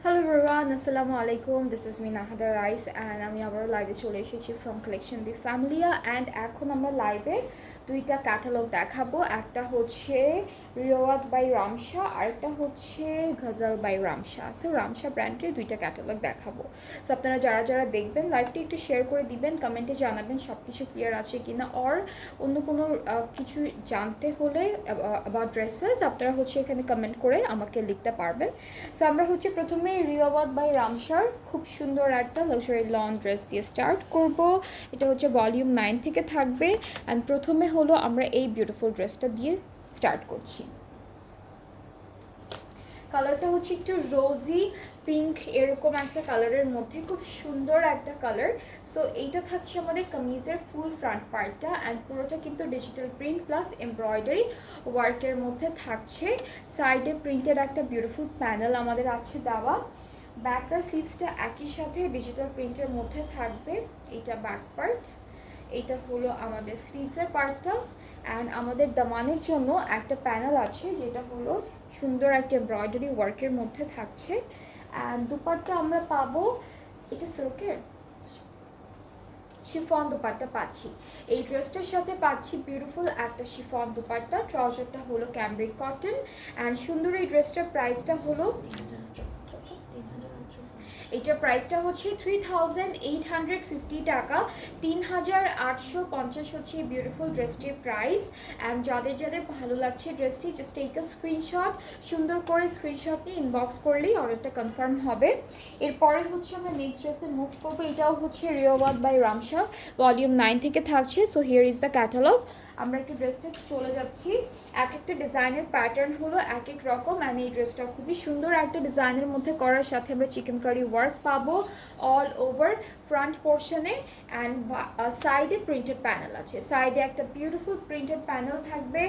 Hello everyone, আসসালামু আলাইকুম। This is me নাহাদা rice and আমি আবার লাইভে চলে এসেছি from collection the Familia. And এখন আমরা লাইভে দুইটা ক্যাটালগ দেখাবো। একটা হচ্ছে রিওয়াদ বাই রামশা, আরেকটা হচ্ছে গজল বাই রামশা। সো রামশা ব্র্যান্ডের দুইটা ক্যাটালগ দেখাবো। সো আপনারা যারা যারা দেখবেন লাইভটি একটু শেয়ার করে দিবেন, কমেন্টে জানাবেন সব কিছু ক্লিয়ার আছে কিনা, অর অন্য কোনো কিছু জানতে হলে অ্যাবাউট ড্রেসেস আপনারা হচ্ছে এখানে কমেন্ট করে আমাকে লিখতে পারবেন। সো আমরা হচ্ছে প্রথমে রিওয়াদ বাই রামশার খুব সুন্দর একটা লাক্সারি লং ড্রেস দিয়ে স্টার্ট করব। এটা হচ্ছে ভলিউম 9 থেকে থাকবে। অ্যান্ড প্রথমে হলো আমরা এই বিউটিফুল ড্রেসটা দিয়ে স্টার্ট করছি। কালারটা হচ্ছে একটু রোজি পিঙ্ক এরকম একটা কালারের মধ্যে, খুব সুন্দর একটা কালার। সো এইটা থাকছে আমাদের কামিজের ফুল ফ্রন্ট পার্টটা, অ্যান্ড পুরোটা কিন্তু ডিজিটাল প্রিন্ট প্লাস এমব্রয়ডারি ওয়ার্কের মধ্যে থাকছে। সাইডে প্রিন্টেড একটা বিউটিফুল প্যানেল আমাদের আছে দেওয়া। ব্যাক আর স্লিভসটা একই সাথে ডিজিটাল প্রিন্টের মধ্যে থাকবে। এইটা ব্যাক পার্ট, এইটা হলো আমাদের স্লিভসের পার্টটা। অ্যান্ড আমাদের দামানের জন্য একটা প্যানেল আছে যেটা হলো সুন্দর একটা এমব্রয়ডারি ওয়ার্কের মধ্যে থাকছে। অ্যান্ড দুপাট্টা আমরা পাবো, এটা সিল্কের শিফন দুপাট্টা পাচ্ছি। এই ড্রেসটার সাথে পাচ্ছি বিউটিফুল একটা শিফন দুপাট্টা। ট্রাউজারটা হলো ক্যামব্রিক কটন। অ্যান্ড সুন্দর এই ড্রেসটার প্রাইসটা হলো, এটার প্রাইসটা হচ্ছে 3850 টাকা। 3850 হচ্ছে এই বিউটিফুল ড্রেসটির প্রাইস। অ্যান্ড যাদের যাদের ভালো লাগছে ড্রেসটি, জাস্ট টেক আ স্ক্রিনশট, সুন্দর করে স্ক্রিনশট নিয়ে ইনবক্স করলেই অর্ডারটা কনফার্ম হবে। এরপরে হচ্ছে আমরা নেক্সট ড্রেসে মুভ করবো। এটাও হচ্ছে রিওয়াদ বাই রামশা, ভলিউম 9 থেকে থাকছে। So here is the catalogue. আমরা একটু ড্রেসটা চলে যাচ্ছি। এক একটা ডিজাইনের প্যাটার্ন হলো এক এক রকম। অ্যান্ড এই ড্রেসটা খুবই সুন্দর একটা ডিজাইনের মধ্যে করার সাথে আমরা চিকেন কারি ওয়ার্ক পাবো অল ওভার ফ্রন্ট পোর্শনে। অ্যান্ড সাইডে প্রিন্টেড প্যানেল আছে, সাইডে একটা বিউটিফুল প্রিন্টেড প্যানেল থাকবে।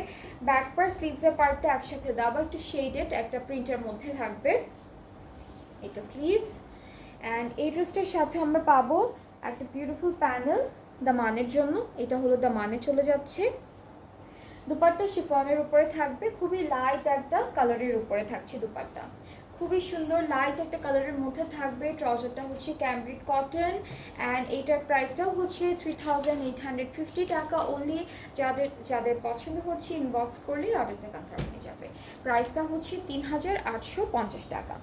ব্যাক পার স্লিভসের পার্টটা একসাথে দেওয়া একটু শেডেড একটা প্রিন্টের মধ্যে থাকবে। এটা স্লিভস। অ্যান্ড এই ড্রেসটার সাথে আমরা পাবো একটা বিউটিফুল প্যানেল দামানের জন্য। এটা হলো দামানে চলে যাচ্ছে। দুপাট্টা শিফনের উপরে থাকবে, খুবই লাইট একটা কালারের উপরে থাকছে দুপাট্টা, খুবই সুন্দর লাইট একটা কালারের মধ্যে থাকবে। ট্রাউজারটা হচ্ছে ক্যামব্রিক কটন। অ্যান্ড এইটার প্রাইসটাও হচ্ছে 3850 টাকা অনলি। যাদের যাদের পছন্দ হচ্ছে ইনবক্স করলেই অর্ডারটা কনফার্ম হয়ে যাবে। প্রাইসটা হচ্ছে 3850 টাকা।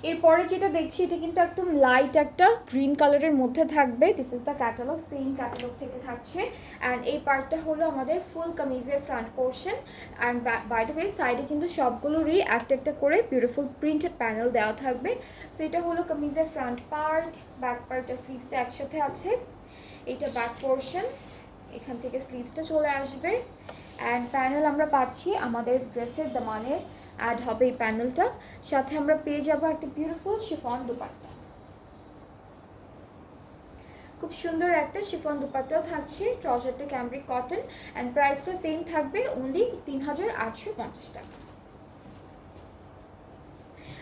এরপরে যেটা দেখছি এটা কিন্তু একদম লাইট একটা গ্রিন কালারের মধ্যে থাকবে। This is the catalogue, same catalogue থেকে থাকছে। অ্যান্ড এই পার্টটা হলো আমাদের ফুল কামিজের front portion. And by the way সাইডে কিন্তু সবগুলোরই একটা একটা করে বিউটিফুল প্রিন্টেড প্যানেল দেওয়া থাকবে। সো এটা হলো কামিজের ফ্রন্ট পার্ট, ব্যাক পার্ট আর স্লিভসটা একসাথে আছে। এইটা ব্যাক পোর্শন, এখান থেকে স্লিভসটা চলে আসবে। অ্যান্ড প্যানেল আমরা পাচ্ছি আমাদের ড্রেসের দামানে অ্যাড হবে এই প্যানেলটা। সাথে আমরা পেয়ে যাবো একটা বিউটিফুল শিফন দুপাট্টা, খুব সুন্দর একটা শিফন দুপাট্টাও থাকছে। ট্রাউজারটা ক্যামব্রিক কটন। অ্যান্ড প্রাইসটা সেম থাকবে, অনলি 3850 টাকা।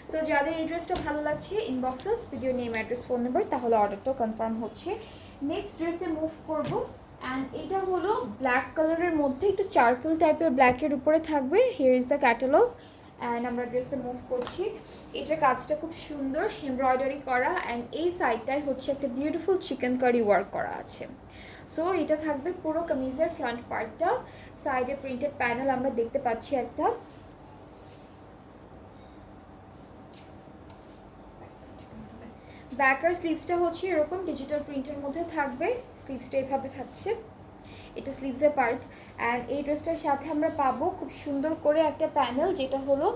সো যাদের এই ড্রেসটা ভালো লাগছে inboxes video name address phone number, তাহলে অর্ডারটাও কনফার্ম হচ্ছে। নেক্সট ড্রেসে মুভ করব। অ্যান্ড এটা হলো ব্ল্যাক কালারের মধ্যে একটু চারকোল টাইপের ব্ল্যাকের উপরে থাকবে। Here is the catalogue. And আমরা ড্রেসে মুভ করছি। এটার কাজটা খুব সুন্দর এমব্রয়ডারি করা। অ্যান্ড এই সাইডটায় হচ্ছে একটা বিউটিফুল চিকেন কারি ওয়ার্ক করা আছে। সো এটা থাকবে পুরো কামিজের ফ্রন্ট পার্টটা। সাইডে প্রিন্টেড প্যানেল আমরা দেখতে পাচ্ছি একটা। ব্যাক আর স্লিভসটা হচ্ছে এরকম ডিজিটাল প্রিন্টের মধ্যে থাকবে। স্লিভসটা এভাবে থাকছে, এটা স্লিভসের পার্ট। অ্যান্ড এই ড্রেসটার সাথে আমরা পাবো খুব সুন্দর করে একটা প্যানেল, যেটা হলো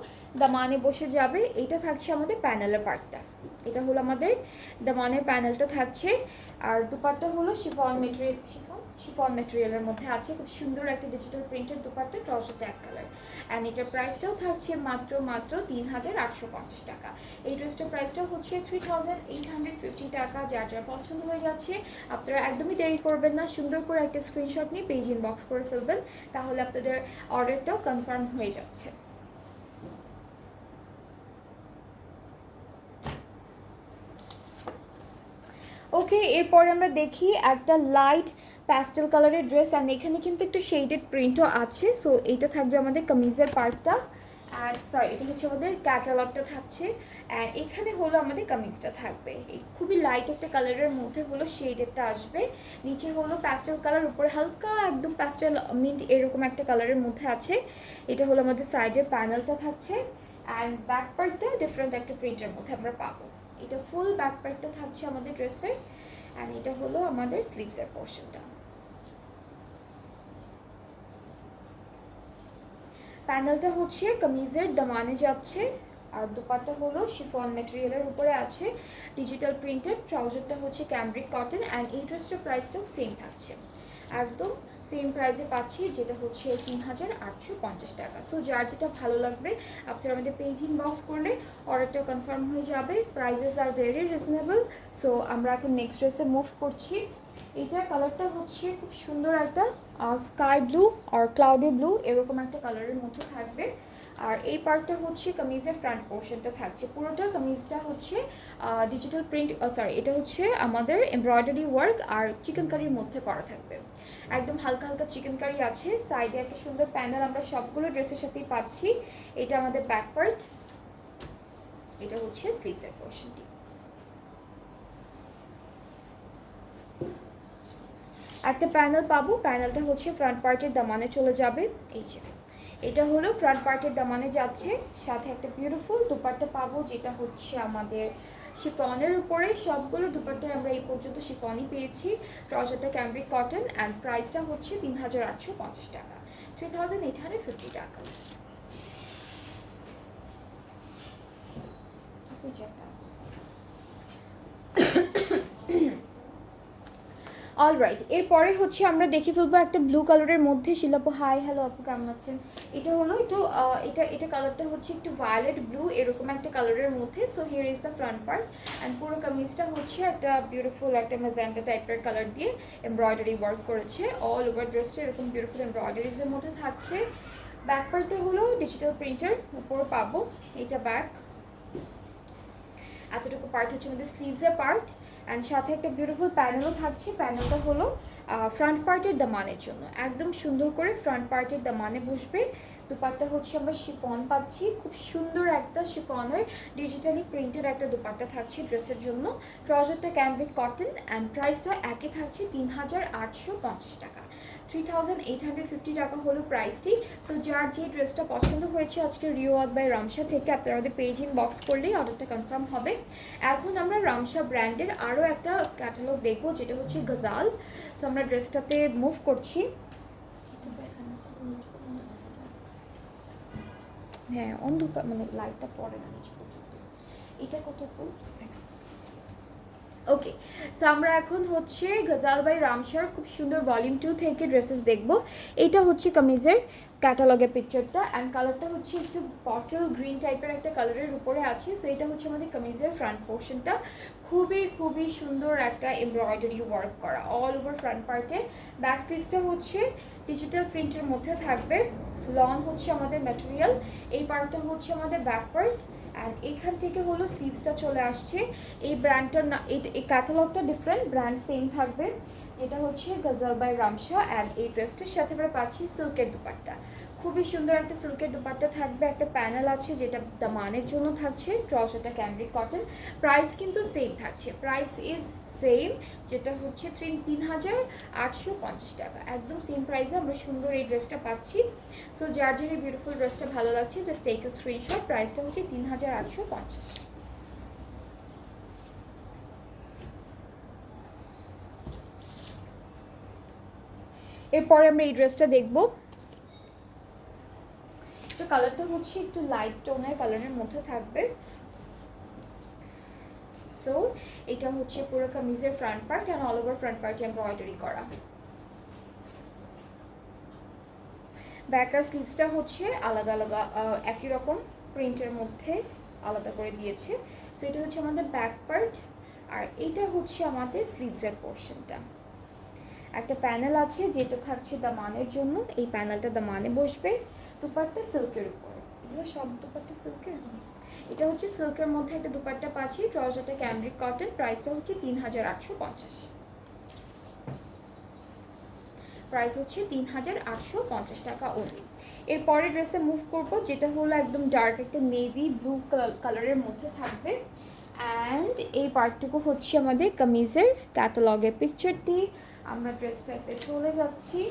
দামানে বসে যাবে। এটা থাকছে আমাদের প্যানেলের পার্টটা, এটা হলো আমাদের দামানের প্যানেলটা থাকছে। আর দুপাট্টা হলো শিফন মেটেরিয়াল, শিফন মেটেরিয়ালের মধ্যে আছে, খুব সুন্দর একটা ডিজিটাল প্রিন্টের দুপাট্টা, ট্রাউজারটা এক কালার। অ্যান্ড এটার প্রাইসটাও থাকছে মাত্র ৩,৮৫০ টাকা। এই ড্রেসটার প্রাইসটাও হচ্ছে 3,850 টাকা। যার যার পছন্দ হয়ে যাচ্ছে আপনারা একদমই দেরি করবেন না, সুন্দর করে একটা স্ক্রিনশট নিয়ে পেজ ইনবক্স করে ফেলবেন, তাহলে আপনাদের অর্ডারটাও কনফার্ম হয়ে যাচ্ছে। ওকে, এরপরে আমরা দেখি একটা লাইট প্যাস্টেল কালারের ড্রেস। অ্যান্ড এখানে কিন্তু একটু শেডেড প্রিন্টও আছে। সো এইটা থাকবে আমাদের কামিজের পার্টটা, অ্যান্ড সরি এটা হচ্ছে আমাদের ক্যাটালগটা থাকছে। অ্যান্ড এখানে হলো আমাদের কামিজটা থাকবে, এই খুবই লাইট একটা কালারের মধ্যে হলো শেডেডটা আসবে। নিচে হলো প্যাস্টেল কালার, উপরে হালকা একদম প্যাস্টেল মিন্ট এরকম একটা কালারের মধ্যে আছে। এটা হলো আমাদের সাইডের প্যানেলটা থাকছে। অ্যান্ড ব্যাক পার্টটা ডিফারেন্ট একটা প্রিন্টের মধ্যে আমরা পাবো। এটা ফুল ব্যাক পার্টটা থাকছে আমাদের ড্রেসের। অ্যান্ড এটা হলো আমাদের স্লিভসের পোর্শনটা। প্যানেলটা হচ্ছে কামিজের দামানে যাচ্ছে, আর দুপাট্টা হলো শিফন মেটেরিয়ালের উপরে আছে, ডিজিটাল প্রিন্টেড। ট্রাউজারটা হচ্ছে ক্যামব্রিক কটন। অ্যান্ড এই ড্রেসটার প্রাইসটাও সেম থাকছে, একদম সেম প্রাইসে পাচ্ছি, যেটা হচ্ছে ৩,৮৫০ টাকা। সো যার যেটা ভালো লাগবে আপনারা আমাদের পেজ ইনবক্স করলে অর্ডারটা কনফার্ম হয়ে যাবে। Prices are very reasonable. So আমরা এখন নেক্সট ড্রেসে মুভ করছি। এইটার কালারটা হচ্ছে খুব সুন্দর একটা স্কাই ব্লু আর ক্লাউডি ব্লু এরকম একটা কালারের মধ্যে থাকবে। আর এই পার্টটা হচ্ছে কামিজের ফ্রন্ট পোর্শনটা থাকছে, পুরোটা কামিজটা হচ্ছে ডিজিটাল প্রিন্ট, সরি এটা হচ্ছে আমাদের এমব্রয়ডারি ওয়ার্ক আর চিকেন কারির মধ্যে করা থাকবে। একদম হালকা হালকা চিকেন কারি আছে। সাইডে একটা সুন্দর প্যানেল আমরা সবগুলো ড্রেসের সাথেই পাচ্ছি। এটা আমাদের ব্যাক পার্ট, এটা হচ্ছে স্লিভসের পোর্শনটি। একটা প্যানেল পাবো, প্যানেলটা হচ্ছে ফ্রন্ট পার্টের দামানে চলে যাবে। এই যে এটা হলো ফ্রন্ট পার্টের দামানে যাচ্ছে, সাথে একটা বিউটিফুল দুপাট্টা পাবো, যেটা হচ্ছে আমাদের শিফনের উপরে। সবগুলো দুপাট্টায় আমরা এই পর্যন্ত শিফনই পেয়েছি। ট্রাউজারটা ক্যামব্রিক কটন। অ্যান্ড প্রাইসটা হচ্ছে ৩,৮৫০ টাকা, 3,850 টাকা। অলরাইট, এরপরে হচ্ছে আমরা দেখে ফেলবো একটা ব্লু কালারের মধ্যে। শিলাপু হাই, হ্যালো আপু, কেমন আছেন? এটা হলো একটু এটা কালারটা হচ্ছে একটু ভায়োলেট ব্লু এরকম একটা কালারের মধ্যে। So here is the front part. And পুরো কামিজটা হচ্ছে একটা বিউটিফুল একটা ম্যাজেন্টা টাইপের কালার দিয়ে এমব্রয়ডারি ওয়ার্ক করেছে। অল ওভার ড্রেসটা এরকম বিউটিফুল এমব্রয়ডারিজের মধ্যে থাকছে। ব্যাক পার্টটা হলো ডিজিটাল প্রিন্টার উপর পাবো, এটা ব্যাক। এতটুকু পার্ট হচ্ছে আমাদের স্লিভসের পার্ট। অ্যান্ড সাথে একটা বিউটিফুল প্যানেলও থাকছে। প্যানেলটা হলো ফ্রন্ট পার্টের দামানের জন্য, একদম সুন্দর করে ফ্রন্ট পার্টের দামানে বসবে। দুপাট্টা হচ্ছে আমরা শিফন পাচ্ছি, খুব সুন্দর একটা শিফনের ডিজিটালি প্রিন্টেড একটা দুপাট্টা থাকছে ড্রেসের জন্য। ট্রাউজারটা ক্যামব্রিক কটন। অ্যান্ড প্রাইসটা একই থাকছে ৩,৮৫০ টাকা, 3,850 টাকা হলো প্রাইসটি। সো যার যে ড্রেসটা পছন্দ হয়েছে আজকে রিওয়াক বাই রামসা থেকে, আপনারা আমাদের পেজ ইনবক্স করলেই অর্ডারটা কনফার্ম হবে। এখন আমরা রামসা ব্র্যান্ডের আরও একটা ক্যাটালগ দেখবো, যেটা হচ্ছে গজাল। সো আমরা ড্রেসটাতে মুভ করছি। হ্যাঁ, অন্ধকার মানে লাইটটা পড়ে না নিচ পর্যন্ত। এটা কত? ওকে, সো আমরা এখন হচ্ছে গজাল বাই রামসার খুব সুন্দর ভলিউম 2 থেকে ড্রেসেস দেখবো। এটা হচ্ছে কামিজের ক্যাটালগের পিকচারটা। অ্যান্ড কালারটা হচ্ছে একটু বটল গ্রিন টাইপের একটা কালারের উপরে আছে। সো এটা হচ্ছে আমাদের কামিজের ফ্রন্ট পোর্শনটা, খুবই সুন্দর একটা এমব্রয়ডারি ওয়ার্ক করা অল ওভার ফ্রন্ট পার্টে। ব্যাক স্লিভসটা হচ্ছে ডিজিটাল প্রিন্টের মধ্যে থাকবে। লন হচ্ছে আমাদের ম্যাটেরিয়াল। এই পার্টটা হচ্ছে আমাদের ব্যাক পার্ট। অ্যান্ড এখান থেকে হলো স্লিভসটা চলে আসছে। এই ব্র্যান্ডটার না, এই ক্যাটালগটা ডিফারেন্ট, ব্র্যান্ড সেম থাকবে, যেটা হচ্ছে গজাল বাই রামসা। অ্যান্ড এই ড্রেসটার সাথে আমরা পাচ্ছি সিল্কের দুপাট্টা, খুবই সুন্দর একটা সিল্কের দুপাট্টা থাকবে। একটা প্যানেল আছে যেটা দামানের জন্য থাকছে। ট্রাউজারটা ক্যামব্রিক কটন। প্রাইস কিন্তু সেম থাকছে, প্রাইস ইজ সেম, যেটা হচ্ছে 3,850 টাকা, একদম সেম প্রাইসে আমরা সুন্দর এই ড্রেসটা পাচ্ছি। সো যার যার এই বিউটিফুল ড্রেসটা ভালো লাগছে জাস্ট টেক আ স্ক্রিনশট। প্রাইসটা হচ্ছে 3,850। এরপরে আমরা এই ড্রেসটা দেখবো। তো কালারটা হচ্ছে একটু লাইট টোনের কালারের মধ্যে থাকবে। সো এটা হচ্ছে পুরো কামিজের front part and all over front পার্টে এমব্রয়ডারি করা। ব্যাক আর স্লিভসটা হচ্ছে আলাদা আলাদা একই রকম প্রিন্টের মধ্যে আলাদা করে দিয়েছে। সো এটা হচ্ছে আমাদের ব্যাক পার্ট, আর এটা হচ্ছে আমাদের স্লিভসের পোর্শনটা। একটা প্যানেল আছে যেটা থাকছে দামানের জন্য, এই প্যানেলটা দামানে বসবে। দুপাট্টা সিল্কের উপরে, এগুলো সব দুপাট্টা সিল্কের। এটা হচ্ছে সিল্কের মধ্যে একটা দুপাট্টা পাচ্ছি, ট্রাউজারটা ক্যামব্রিক কটন, প্রাইসটা হচ্ছে 3850। প্রাইস হচ্ছে 3850 টাকা অনলি। এরপরে ড্রেসে মুভ করব, যেটা হলো একদম ডার্ক একটা নেভি ব্লু কালারের মধ্যে থাকবে। অ্যান্ড এই পার্টটুকু হচ্ছে আমাদের কামিজের ক্যাটালগের পিকচারটি। আমরা ড্রেস টাইপে চলে যাচ্ছি।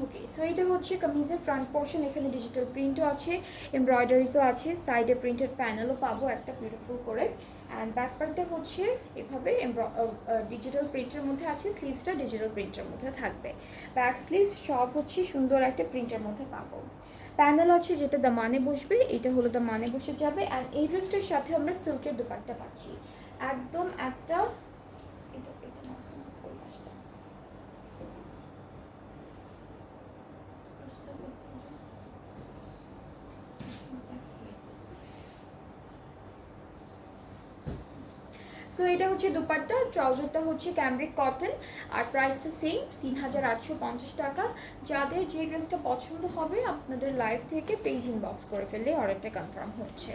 ওকে, সো এটা হচ্ছে কামিজের ফ্রন্ট পোর্শন। এখানে ডিজিটাল প্রিন্টও আছে, এমব্রয়ডারিজও আছে, সাইডে প্রিন্টেড প্যানেলও পাবো একটা বিউটিফুল করে। অ্যান্ড ব্যাক পার্টটা হচ্ছে এভাবে ডিজিটাল প্রিন্টের মধ্যে আছে, স্লিভসটা ডিজিটাল প্রিন্টের মধ্যে থাকবে। ব্যাক স্লিভস সব হচ্ছে সুন্দর একটা প্রিন্টের মধ্যে পাবো। প্যানেল আছে যেটা দামানে বসবে, এটা হলো দামানে বসে যাবে। অ্যান্ড এই ড্রেসটার সাথে আমরা সিল্কের দুপাট্টা পাচ্ছি, একদম একটা সো এটা হচ্ছে দুপাট্টা, ট্রাউজারটা হচ্ছে ক্যামব্রিক কটন, আর প্রাইসটা সেম 3850 টাকা। যাদের যে ড্রেসটা পছন্দ হবে আপনাদের লাইভ থেকে পেজ ইনবক্স করে ফেললে অর্ডারটা কনফার্ম হচ্ছে।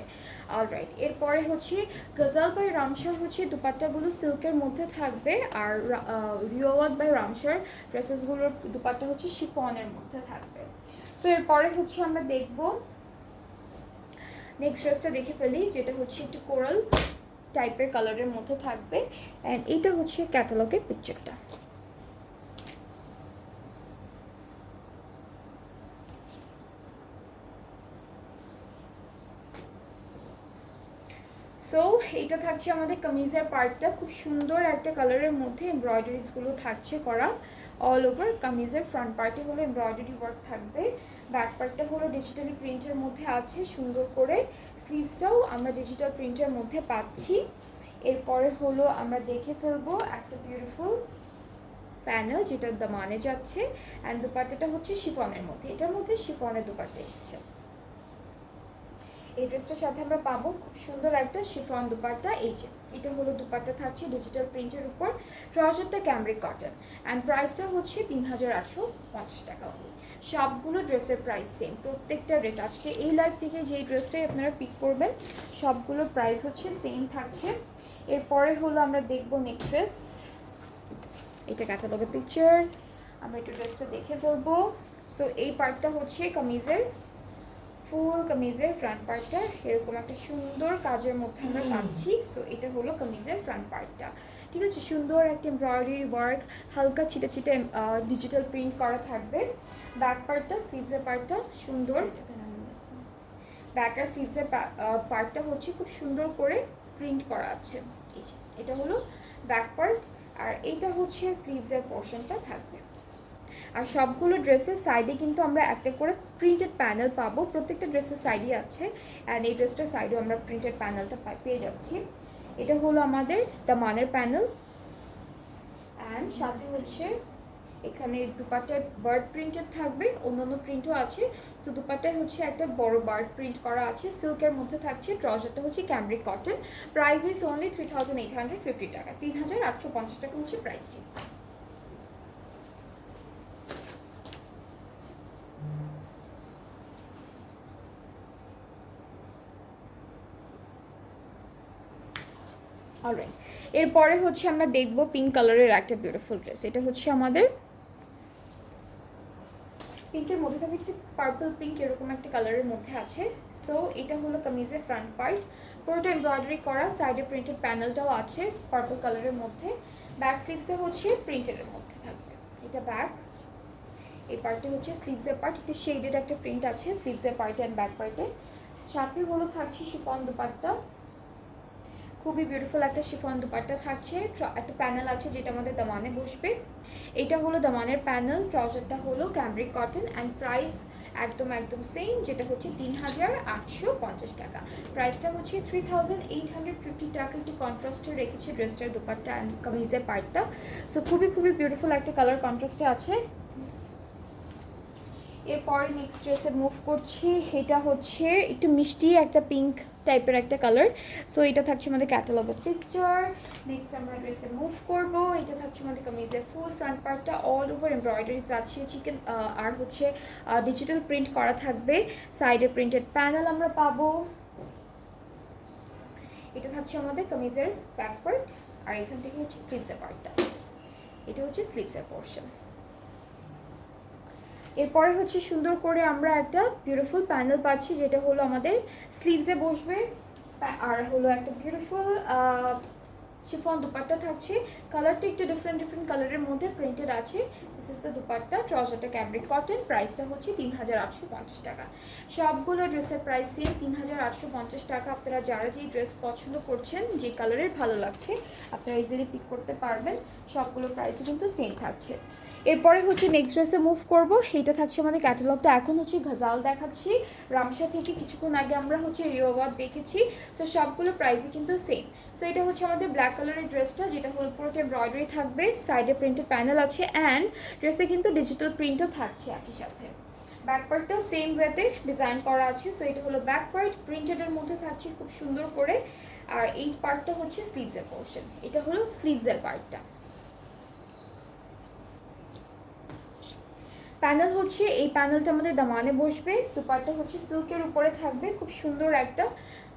অলরাইট, এরপরে হচ্ছে গজাল বাই রামসার হচ্ছে দুপাট্টাগুলো সিল্কের মধ্যে থাকবে, আর রিওয়ার্ড বাই রামসার ড্রেসেসগুলোর দুপাট্টা হচ্ছে শিফনের মধ্যে থাকবে। সো এরপরে হচ্ছে আমরা দেখব নেক্সট ড্রেসটা দেখে ফেলি, যেটা হচ্ছে একটু কোরাল টাইপের কালারের মধ্যে থাকবে। অ্যান্ড এইটা হচ্ছে ক্যাটালগের পিকচারটা। সো এটা থাকছে আমাদের কামিজের পার্টটা, খুব সুন্দর একটা কালারের মধ্যে এমব্রয়ডারিজগুলো থাকছে করা অল ওভার। কামিজের ফ্রন্ট পার্টে হলো এমব্রয়ডারি ওয়ার্ক থাকবে, ব্যাক পার্টটা হলো ডিজিটালি প্রিন্টের মধ্যে আছে সুন্দর করে, স্লিভসটাও আমরা ডিজিটাল প্রিন্টের মধ্যে পাচ্ছি। এরপরে হলো আমরা দেখে ফেলবো একটা বিউটিফুল প্যানেল যেটার দামানে যাচ্ছে। অ্যান্ড দুপাট্টাটা হচ্ছে শিফনের মধ্যে, এটার মধ্যে শিফনের দুপাট্টা এসেছে। এই ড্রেসটার সাথে আমরা পাবো খুব সুন্দর একটা শিফন দুপাট্টা। এই যে এটা হলো দুপাট্টা, থাকছে ডিজিটাল প্রিন্টের উপর, ট্রাউজারটা ক্যামব্রিক কটন, অ্যান্ড প্রাইসটা হচ্ছে 3850 টাকা। সবগুলো ড্রেসের প্রাইস সেম, প্রত্যেকটা ড্রেস আজকে এই লাইভ থেকে যেই ড্রেসটাই আপনারা পিক করবেন সবগুলোর প্রাইস হচ্ছে সেম থাকছে। এরপরে হলো আমরা দেখবো নেক্সট ড্রেস, এটা ক্যাটালগের পিকচার, আমরা একটু ড্রেসটা দেখে ফেলবো। সো এই পার্টটা হচ্ছে কামিজের, ফুল কামিজের ফ্রন্ট পার্টটা এরকম একটা সুন্দর কাজের মধ্যে আমরা পাচ্ছি। সো এটা হলো কামিজের ফ্রন্ট পার্টটা, ঠিক আছে। সুন্দর একটা এমব্রয়ডারি ওয়ার্ক, হালকা ছিটে ছিটে ডিজিটাল প্রিন্ট করা থাকবে। ব্যাক পার্টটা, স্লিভসের পার্টটা সুন্দর, ব্যাক আর স্লিভসের পার্টটা হচ্ছে খুব সুন্দর করে প্রিন্ট করা আছে। এটা হলো ব্যাক পার্ট, আর এটা হচ্ছে স্লিভসের পোর্শনটা থাকবে। আর সবগুলো ড্রেসের সাইডে কিন্তু আমরা একটা করে প্রিন্টেড প্যানেল পাবো, প্রত্যেকটা ড্রেসের সাইডে আছে। অ্যান্ড এই ড্রেসটার সাইডেও আমরা প্রিন্টেড প্যানেলটা পেয়ে যাচ্ছি। এটা হলো আমাদের দামানের প্যানেল, অ্যান্ড সাথে হচ্ছে এখানে দুপাট্টায় বার্ড প্রিন্টেড থাকবে, অন্যান্য প্রিন্টও আছে। সো দুপাট্টায় হচ্ছে একটা বড় বার্ড প্রিন্ট করা আছে, সিল্কের মধ্যে থাকছে। ট্রাউজারটা হচ্ছে cambric cotton, price is only 3850 টাকা, 3850 টাকা হচ্ছে প্রাইসটি। অলরাইট, এরপরে হচ্ছে আমরা দেখবো পিঙ্ক কালারের একটা বিউটিফুল ড্রেস। এটা হচ্ছে আমাদের পিঙ্কের মধ্যে থাকবে একটু পার্পল পিঙ্ক এরকম একটা কালারের মধ্যে আছে। সো এটা হলো কামিজের ফ্রন্ট পার্ট, পুরোটা এমব্রয়ডারি করা, সাইডে প্রিন্টেড প্যানেলটাও আছে পার্পল কালারের মধ্যে। ব্যাক স্লিভসে হচ্ছে প্রিন্টেডের মধ্যে থাকবে, এটা ব্যাক। এই পার্টটা হচ্ছে স্লিভসের পার্ট, একটু শেডেড একটা প্রিন্ট আছে স্লিভসের পার্টে অ্যান্ড ব্যাক পার্টে। সাথে হলো থাকছে শিফন দুপাট্টা, খুবই বিউটিফুল একটা শিফন দুপাট্টা থাকছে, একটা প্যানেল আছে যেটা আমাদের দামানে বসবে। এটা হলো দামানের প্যানেল, ট্রাউজারটা হলো ক্যামব্রিক কটন অ্যান্ড প্রাইস একদম সেম, যেটা হচ্ছে ৩,৮৫০ টাকা। প্রাইসটা হচ্ছে 3,850 টাকা। একটি কন্ট্রাস্টে রেখেছে ড্রেসটার দুপাট্টা অ্যান্ড কামিজের পার্টটা। সো খুবই বিউটিফুল একটা কালার কন্ট্রাস্টে আছে। এরপরে নেক্সট ড্রেসে মুভ করছি, এটা হচ্ছে একটু মিষ্টি একটা পিঙ্ক টাইপের একটা কালার। সো এটা থাকছে আমাদের ক্যাটালগের পিকচার। নেক্সট আমরা ড্রেসে মুভ করব, এটা থাকছে আমাদের কামিজের ফুল ফ্রন্ট পার্টটা অল ওভার এমব্রয়ডারিজ আছে, চিকেন আর হচ্ছে ডিজিটাল প্রিন্ট করা থাকবে। সাইডে প্রিন্টেড প্যানেল আমরা পাবো। এটা থাকছে আমাদের কামিজের ব্যাক পার্ট, আর এখান থেকে হচ্ছে স্লিভসের পার্টটা। এটা হচ্ছে স্লিভসের পোর্শন। এরপরে হচ্ছে সুন্দর করে আমরা একটা বিউটিফুল প্যানেল পাচ্ছি, যেটা হলো আমাদের স্লিভসে বসবে, আর হলো একটা বিউটিফুল শিফন দুপাট্টা থাকছে। কালারটা একটু ডিফারেন্ট কালারের মধ্যে প্রিন্টেড আছে। দিস ইজ দ্য দুপাট্টা, ট্রাউজারটা ক্যামব্রিক কটন, প্রাইসটা হচ্ছে ৩,৮৫০ টাকা। সবগুলো ড্রেসের প্রাইস সেম ৩,৮৫০ টাকা। আপনারা যারা যেই ড্রেস পছন্দ করছেন, যে কালারের ভালো লাগছে, আপনারা ইজিলি পিক করতে পারবেন। সবগুলো প্রাইসই কিন্তু সেম থাকছে। এরপরে হচ্ছে নেক্সট ড্রেসে মুভ করব, এইটা থাকছে আমাদের ক্যাটালগটা। এখন হচ্ছে গজাল দেখাচ্ছি, রামসা থেকে কিছুক্ষণ আগে আমরা হচ্ছে রিওয়ার্ড দেখেছি। সো সবগুলো প্রাইসই কিন্তু সেম। সো এটা হচ্ছে আমাদের ব্ল্যাক কালারের ড্রেসটা, যেটা হলো পুরোটা এমব্রয়ডারি থাকবে, সাইডে প্রিন্টেড প্যানেল আছে অ্যান্ড ড্রেসে কিন্তু ডিজিটাল প্রিন্টও থাকছে একই সাথে। ব্যাক পার্টটাও সেম ওয়েতে ডিজাইন করা আছে। সো এটা হলো ব্যাক পার্ট, প্রিন্টেডের মধ্যে থাকছে খুব সুন্দর করে। আর এই পার্টটা হচ্ছে স্লিভসের পোর্শন, এটা হলো স্লিভসের পার্টটা। প্যানেল হচ্ছে এই প্যানেলটা আমাদের দামানে বসবে। দুপাট্টা হচ্ছে সিল্কের উপরে থাকবে, খুব সুন্দর একটা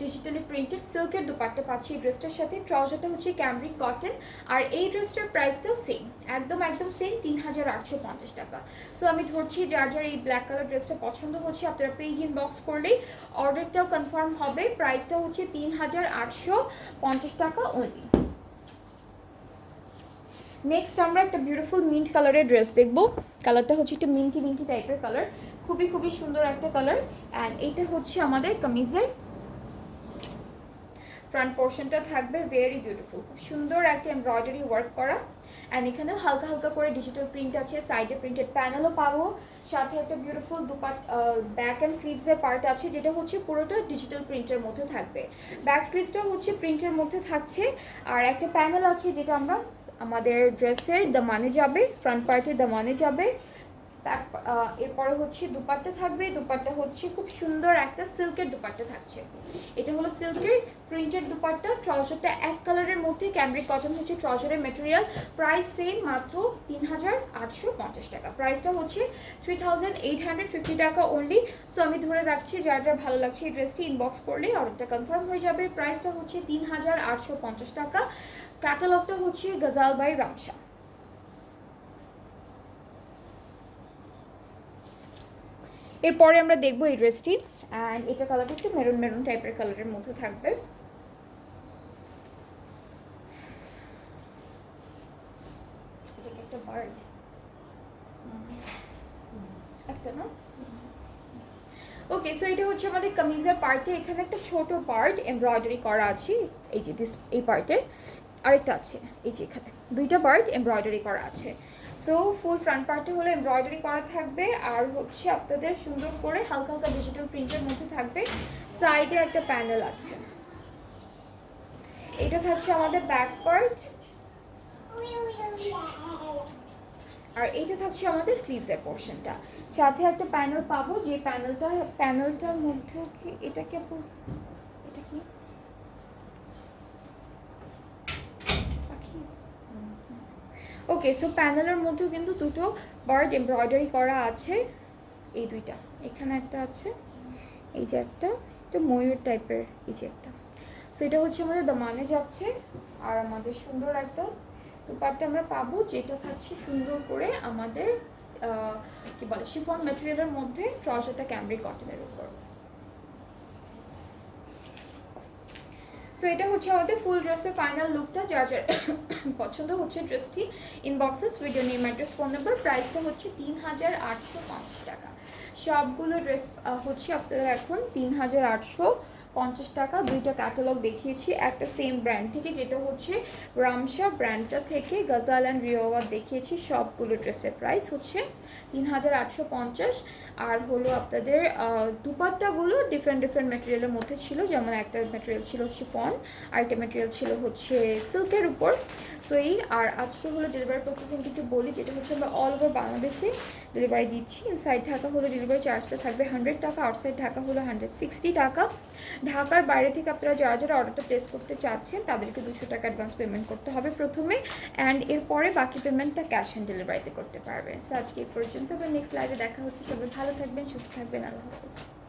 ডিজিটালি প্রিন্টেড সিল্কের দুপাট্টা পাচ্ছি এই ড্রেসটার সাথে। ট্রাউজারটা হচ্ছে ক্যামব্রিক কটন, আর এই ড্রেসটার প্রাইসটাও সেম, একদম সেম ৩,৮৫০ টাকা। সো আমি ধরছি যার এই ব্ল্যাক কালার ড্রেসটা পছন্দ হচ্ছে, আপনারা পেজ ইনবক্স করলেই অর্ডারটাও কনফার্ম হবে। প্রাইসটা হচ্ছে ৩,৮৫০ টাকা অনলি। নেক্সট আমরা একটা বিউটিফুল মিন্ট কালারের ড্রেস দেখব। কালারটা হচ্ছে একটু মিন্টি টাইপের কালার, খুবই সুন্দর একটা কালার। অ্যান্ড এইটা হচ্ছে আমাদের কামিজের ফ্রন্ট পোর্শনটা থাকবে, ভেরি বিউটিফুল, খুব সুন্দর একটা এমব্রয়ডারি ওয়ার্ক করা। অ্যান্ড এখানেও হালকা করে ডিজিটাল প্রিন্ট আছে, সাইডে প্রিন্টেড প্যানেলও পাবো, সাথে একটা বিউটিফুল ব্যাক অ্যান্ড স্লিভসের পার্ট আছে, যেটা হচ্ছে পুরোটা ডিজিটাল প্রিন্টের মধ্যে থাকবে। ব্যাক স্লিভসটা হচ্ছে প্রিন্টের মধ্যে থাকছে, আর একটা প্যানেল আছে যেটা আমরা আমাদের ড্রেসের দামানে যাবে, ফ্রন্ট পার্টের দামানে যাবে। এরপরে হচ্ছে দুপাট্টা থাকবে, দুপাট্টা হচ্ছে খুব সুন্দর একটা সিল্কের দুপাট্টা থাকছে। এটা হলো সিল্কের প্রিন্টেড দুপাট্টা। ট্রাউজারটা এক কালারের মধ্যে, ক্যামব্রিক কটন হচ্ছে ট্রাউজারের মেটেরিয়াল। প্রাইস সেম, মাত্র ৩,৮৫০ টাকা। প্রাইসটা হচ্ছে 3,850 টাকা অনলি। সো আমি ধরে রাখছি যার ভালো লাগছে এই ড্রেসটি ইনবক্স করলে অর্ডারটা কনফার্ম হয়ে যাবে। প্রাইসটা হচ্ছে ৩,৮৫০ টাকা। ক্যাটালগটা হচ্ছে গজাল বাই রামসা। এরপরে আমরা দেখবো এই ড্রেসটি, অ্যান্ড এটা কালারটা একটু মেরুন টাইপের কালারের মধ্যে থাকবে। এটা কি একটা বার্ড? একটা না? ওকে, সো এটা হচ্ছে আমাদের কামিজের পার্টে। এখানে একটা ছোট পার্ট এমব্রয়ডারি করা আছে, এই যে এই পার্টে আরেকটা আছে, এই যে এখানে দুইটা পার্ট এমব্রয়ডারি করা আছে। সো ফুল ফ্রন্ট পার্টে হলো এমব্রয়ডারি করা থাকবে, আর হচ্ছে আপনাদের সুন্দর করে হালকা ডিজিটাল প্রিন্টের মধ্যে থাকবে। সাইডে একটা প্যানেল আছে। এটা থাকছে আমাদের ব্যাক পার্ট, আর এইটা থাকছে আমাদের স্লিভসের পোর্শনটা। সাথে একটা প্যানেল পাবো, যে প্যানেলটার মধ্যে কি এটা কি ওকে, সো প্যানেলের মধ্যেও কিন্তু দুটো বার্ড এমব্রয়ডারি করা আছে, এই দুইটা, এখানে একটা আছে, এই যে একটা ময়ূর টাইপের, এই যে একটা। সো এটা হচ্ছে আমাদের দামানে যাচ্ছে, আর আমাদের সুন্দর একটা দুপাট্টা আমরা পাবো, যেটা থাকছে সুন্দর করে আমাদের কি বলে শিফন ম্যাটেরিয়ালের মধ্যে, ট্রাউজারটা ক্যামব্রিক কটনের উপর। সো এটা হচ্ছে আমাদের ফুল ড্রেসের ফাইনাল লুকটা। যার পছন্দ হচ্ছে ড্রেসটি ইনবক্সেস video name address phone number. প্রাইসটা হচ্ছে ৩,৮৫০ টাকা। সবগুলো ড্রেস হচ্ছে আপনারা এখন ৩,৮৫০ 50 টাকা। দুইটা ক্যাটালগ দেখিয়েছি একটা সেম ব্র্যান্ড থেকে, যেটা হচ্ছে রামশা ব্র্যান্ডটা থেকে গজাল অ্যান্ড রিওয়াত দেখিয়েছি। সবগুলো ড্রেসের প্রাইস হচ্ছে 3850। আর হলো আপনাদের দুপাট্টাগুলো ডিফারেন্ট ডিফারেন্ট ম্যাটেরিয়ালের মধ্যে ছিল, যেমন একটা ম্যাটেরিয়াল ছিল শিফন, আরেকটা ম্যাটেরিয়াল ছিল হচ্ছে সিল্কের উপর। সো এই আর আজকে হলো ডেলিভারি প্রসেসিং একটু বলি, যেটা হচ্ছে আমরা অল ওভার বাংলাদেশে ডেলিভারি দিচ্ছি। ইনসাইড ঢাকা হলো ডেলিভারি চার্জটা থাকবে 100 টাকা, আউটসাইড ঢাকা হলো 160 টাকা। ঢাকার বাইরে থেকে আপনারা যারা যারা অর্ডারটা প্লেস করতে চাচ্ছেন তাদেরকে 200 টাকা অ্যাডভান্স পেমেন্ট করতে হবে প্রথমে, অ্যান্ড এরপরে বাকি পেমেন্টটা ক্যাশ অন ডেলিভারিতে করতে পারবেন। সো আজকে এই পর্যন্ত, আবার নেক্সট লাইভে দেখা হচ্ছে। সবাই ভালো থাকবেন, সুস্থ থাকবেন, আল্লাহ হাফেজ।